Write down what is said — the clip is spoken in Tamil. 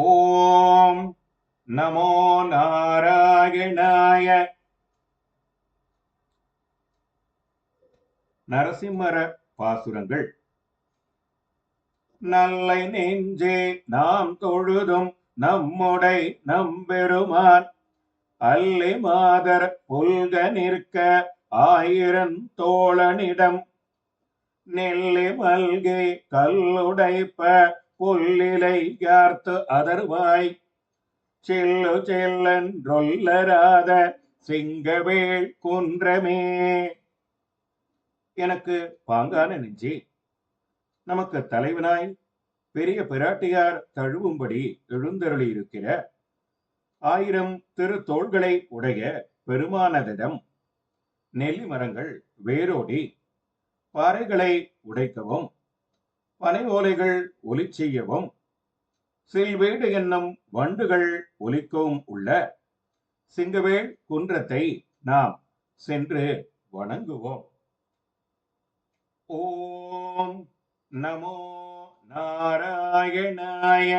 ஓம் நமோ நாராயணாய. நரசிம்மர பாசுரங்கள். நல்லை நெஞ்சே நாம் தொழுதும் நம்முடை நம்பெருமான் அல்லி மாதர் புல்க நிற்க ஆயிரம் தோழனிடம் நெல்லி மல்கி கல்லுடைப்ப புல்லிலை யார்த்து அதர்வாய் செல்லு செல்லன்றொல்லராத சிங்கவேள் குன்றமே. எனக்கு பாங்கான நெஞ்சே, நமக்கு தலைவனாய் பெரிய பிராட்டியார் தழுவும்படி எழுந்தருளி இருக்கிற ஆயிரம் திரு தோள்களை உடைய பெருமானதிடம் நெல்லி மரங்கள் வேரோடி பாறைகளை உடைக்கவும் பனை ஓலைகள் ஒலி செய்யவும் சில்வேடு என்னும் வண்டுகள் ஒலிக்கவும் உள்ள சிங்கவேள் குன்றத்தை நாம் சென்று வணங்குவோம். ஓம் நமோ நாராயணாய.